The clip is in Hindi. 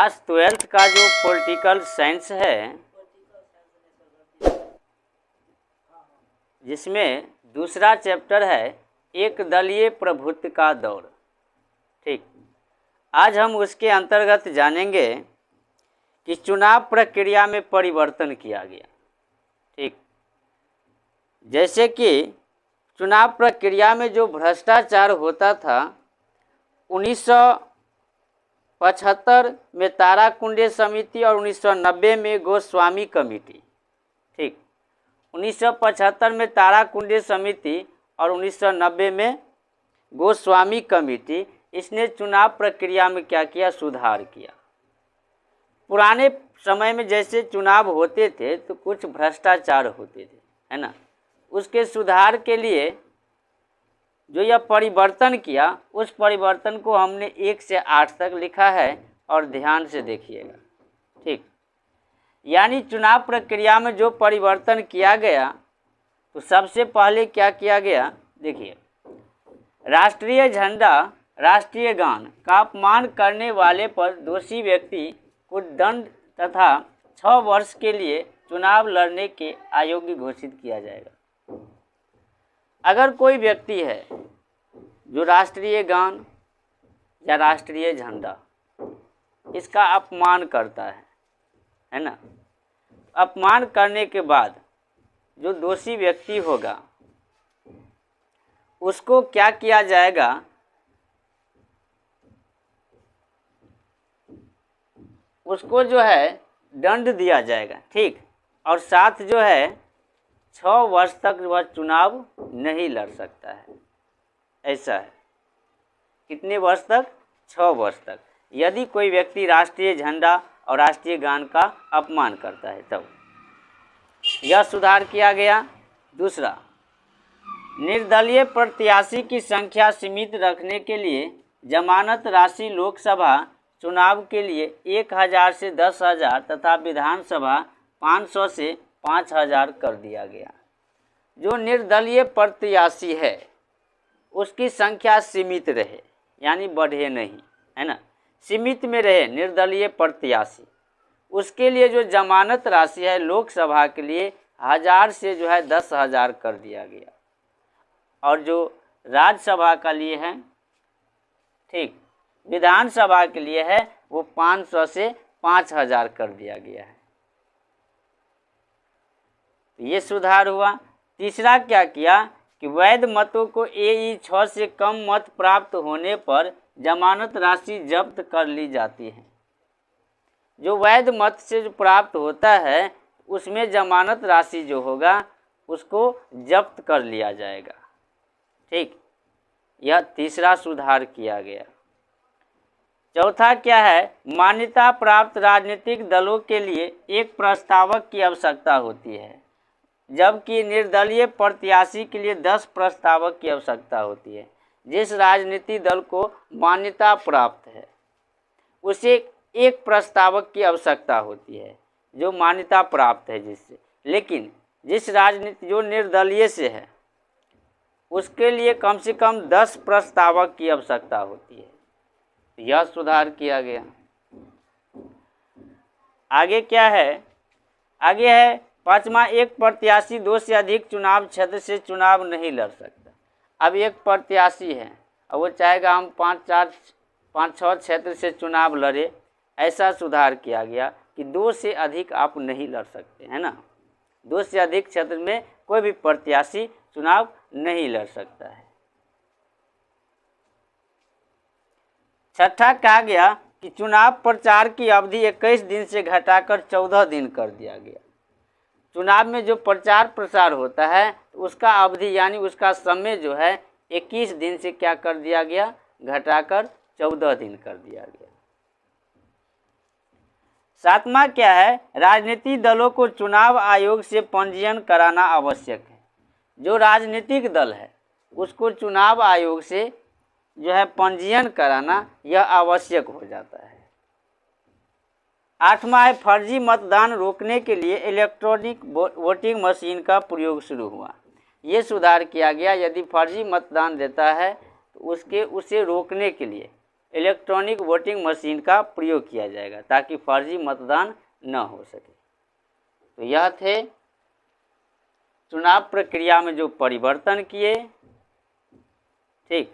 क्लास 12th का जो पॉलिटिकल साइंस है, जिसमें दूसरा चैप्टर है एक दलीय प्रभुत्व का दौर। ठीक, आज हम उसके अंतर्गत जानेंगे कि चुनाव प्रक्रिया में परिवर्तन किया गया। ठीक, जैसे कि चुनाव प्रक्रिया में जो भ्रष्टाचार होता था 1975 में ताराकुंडे समिति और 1990 में गोस्वामी कमेटी। ठीक, 1975 में ताराकुंडे समिति और 1990 में गोस्वामी कमेटी, इसने चुनाव प्रक्रिया में क्या किया? सुधार किया। पुराने समय में जैसे चुनाव होते थे तो कुछ भ्रष्टाचार होते थे, है ना। उसके सुधार के लिए जो यह परिवर्तन किया, उस परिवर्तन को हमने 1 से 8 तक लिखा है और ध्यान से देखिएगा। ठीक, यानी चुनाव प्रक्रिया में जो परिवर्तन किया गया तो सबसे पहले क्या किया गया? देखिए, राष्ट्रीय झंडा, राष्ट्रीय गान का अपमान करने वाले पर दोषी व्यक्ति को दंड तथा 6 वर्ष के लिए चुनाव लड़ने के अयोग्य घोषित किया जाएगा। अगर कोई व्यक्ति है जो राष्ट्रीय गान या राष्ट्रीय झंडा इसका अपमान करता है ना, अपमान करने के बाद जो दोषी व्यक्ति होगा उसको क्या किया जाएगा? उसको जो है दंड दिया जाएगा। ठीक, और साथ जो है 6 वर्ष तक वह चुनाव नहीं लड़ सकता है। ऐसा है। कितने वर्ष तक? 6 वर्ष तक। यदि कोई व्यक्ति राष्ट्रीय झंडा और राष्ट्रीय गान का अपमान करता है तब यह सुधार किया गया। दूसरा, निर्दलीय प्रत्याशी की संख्या सीमित रखने के लिए जमानत राशि लोकसभा चुनाव के लिए 1000 से 10,000 तथा विधानसभा 500 से 5,000 कर दिया गया। जो निर्दलीय प्रत्याशी है उसकी संख्या सीमित रहे, यानी बढ़े नहीं, है ना, सीमित में रहे निर्दलीय प्रत्याशी। उसके लिए जो जमानत राशि है लोकसभा के लिए 1000 से जो है 10,000 कर दिया गया, और जो राज्यसभा का लिए है, ठीक, विधानसभा के लिए है, वो 500 से 5,000 कर दिया गया है। ये सुधार हुआ। तीसरा क्या किया कि वैध मतों को AE 6 से कम मत प्राप्त होने पर जमानत राशि जब्त कर ली जाती है। जो वैध मत से जो प्राप्त होता है उसमें जमानत राशि जो होगा उसको जब्त कर लिया जाएगा। ठीक, यह तीसरा सुधार किया गया। चौथा क्या है? मान्यता प्राप्त राजनीतिक दलों के लिए एक प्रस्तावक की आवश्यकता होती है, जबकि निर्दलीय प्रत्याशी के लिए 10 प्रस्तावक की आवश्यकता होती है। जिस राजनीतिक दल को मान्यता प्राप्त है उसे एक प्रस्तावक की आवश्यकता होती है जो मान्यता प्राप्त है जिससे, लेकिन जिस राजनीति जो निर्दलीय से है उसके लिए कम से कम 10 प्रस्तावक की आवश्यकता होती है। यह सुधार किया गया। आगे क्या है? आगे है 5वां, एक प्रत्याशी 2 से अधिक चुनाव क्षेत्र से चुनाव नहीं लड़ सकता। अब एक प्रत्याशी है और वो चाहेगा हम 5-6 क्षेत्र से चुनाव लड़े, ऐसा सुधार किया गया कि 2 से अधिक आप नहीं लड़ सकते, है ना। 2 से अधिक क्षेत्र में कोई भी प्रत्याशी चुनाव नहीं लड़ सकता है। छठा कहा गया कि चुनाव प्रचार की अवधि 21 दिन से घटाकर 14 दिन कर दिया गया। चुनाव में जो प्रचार प्रसार होता है उसका अवधि यानी उसका समय जो है 21 दिन से क्या कर दिया गया? घटाकर 14 दिन कर दिया गया। 7वां क्या है? राजनीतिक दलों को चुनाव आयोग से पंजीयन कराना आवश्यक है। जो राजनीतिक दल है उसको चुनाव आयोग से जो है पंजीयन कराना यह आवश्यक हो जाता है। 8वां है फर्जी मतदान रोकने के लिए इलेक्ट्रॉनिक वोटिंग मशीन का प्रयोग शुरू हुआ। ये सुधार किया गया। यदि फर्जी मतदान देता है तो उसे रोकने के लिए इलेक्ट्रॉनिक वोटिंग मशीन का प्रयोग किया जाएगा ताकि फर्जी मतदान न हो सके। तो यह थे चुनाव प्रक्रिया में जो परिवर्तन किए, ठीक।